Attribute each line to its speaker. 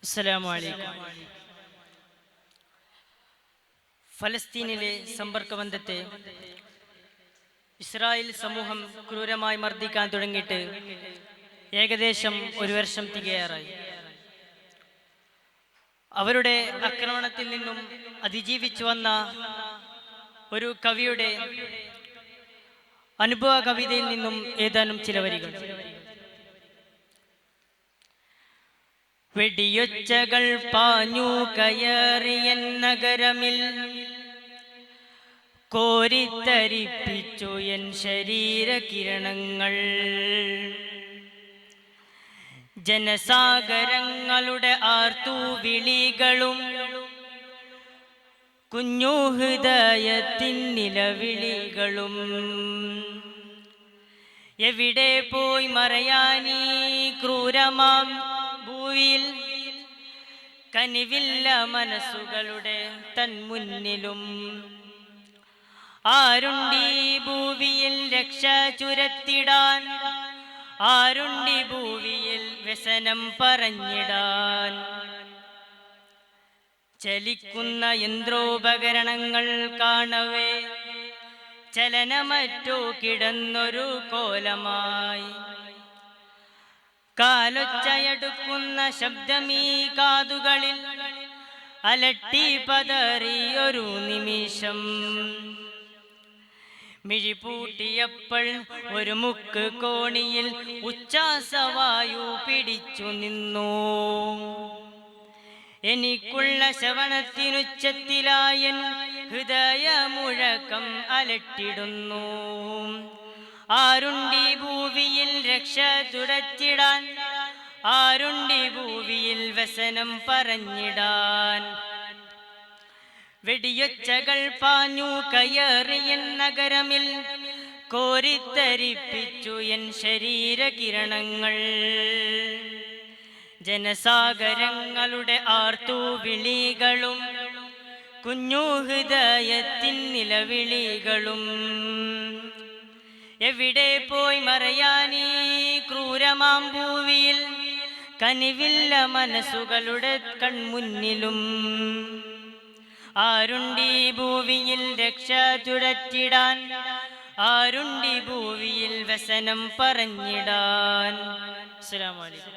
Speaker 1: അസ്സലാമു അലൈക്കും. ഫലസ്തീനിലെ സമ്പർക്കബന്ധത്തെ ഇസ്രായേൽ സമൂഹം ക്രൂരമായി മർദ്ദിക്കാൻ തുടങ്ങിയിട്ട് ഏകദേശം ഒരു വർഷം തികയാറായി. അവരുടെ ആക്രമണത്തിൽ നിന്നും അതിജീവിച്ചു വന്ന ഒരു കവിയുടെ അനുഭവ കവിതയിൽ നിന്നും ഏതാനും ചില വരികൾ. വെടിയൊച്ചകൾ പാഞ്ഞു കയറിയൻ നഗരമിൽ, കോരിത്തരിപ്പിച്ചു എൻ ശരീരകിരണങ്ങൾ. ജനസാഗരങ്ങളുടെ ആർത്തുവിളികളും കുഞ്ഞു ഹൃദയത്തിൻ നിലവിളികളും. എവിടെ പോയി മറയാനീ ക്രൂരമാം ഭൂവിൽ, കനിവില്ല മനസ്സുകളുടെ തന്മുന്നിലും. ആരുണ്ടീ ഭൂവിയിൽ രക്ഷ ചുരത്തിടാൻ, ആരുണ്ടീ ഭൂവിയിൽ വ്യസനം പറഞ്ഞിടാൻ. ചലിക്കുന്ന യന്ത്രോപകരണങ്ങൾ കാണവേ ചലനമറ്റോ കിടന്നൊരു കോലമായി. കാലൊച്ചയടുക്കുന്ന ശബ്ദമീ കാതുകളിൽ അലട്ടി പതറിയൊരു നിമിഷം. മിഴിപൂട്ടിയപ്പോൾ ഒരു മുക്ക് കോണിയിൽ ഉച്ഛ്വാസവായു പിടിച്ചു നിന്നു. എനിക്കുള്ള ശ്രവണത്തിനുച്ചത്തിലായൻ ഹൃദയമുഴക്കം അലട്ടിടുന്നു. ആരുണ്ടീ ഭൂവിയിൽ രക്ഷ തുടച്ചിടാൻ, ആരുണ്ടീ ഭൂവിയിൽ വ്യസനം പറഞ്ഞിടാൻ. വെടിയൊച്ചകൾ പാഞ്ഞു കയറിയൻ നഗരമിൽ, കോരിത്തരിപ്പിച്ചു എൻ ശരീരകിരണങ്ങൾ. ജനസാഗരങ്ങളുടെ ആർത്തുവിളികളും കുഞ്ഞു ഹൃദയത്തിൻ നിലവിളികളും. എവിടെ പോയി മറയാനീ ക്രൂരമാം ഭൂവിയിൽ, കനിവില്ല മനസ്സുകളുടെ കൺമുന്നിലും. ആരുണ്ടീ ഭൂവിയിൽ രക്ഷ ചുരത്തിടാൻ, ആരുണ്ടീ ഭൂവിയിൽ വ്യസനം പറഞ്ഞിടാൻ. അസ്സലാമു അലൈക്കും.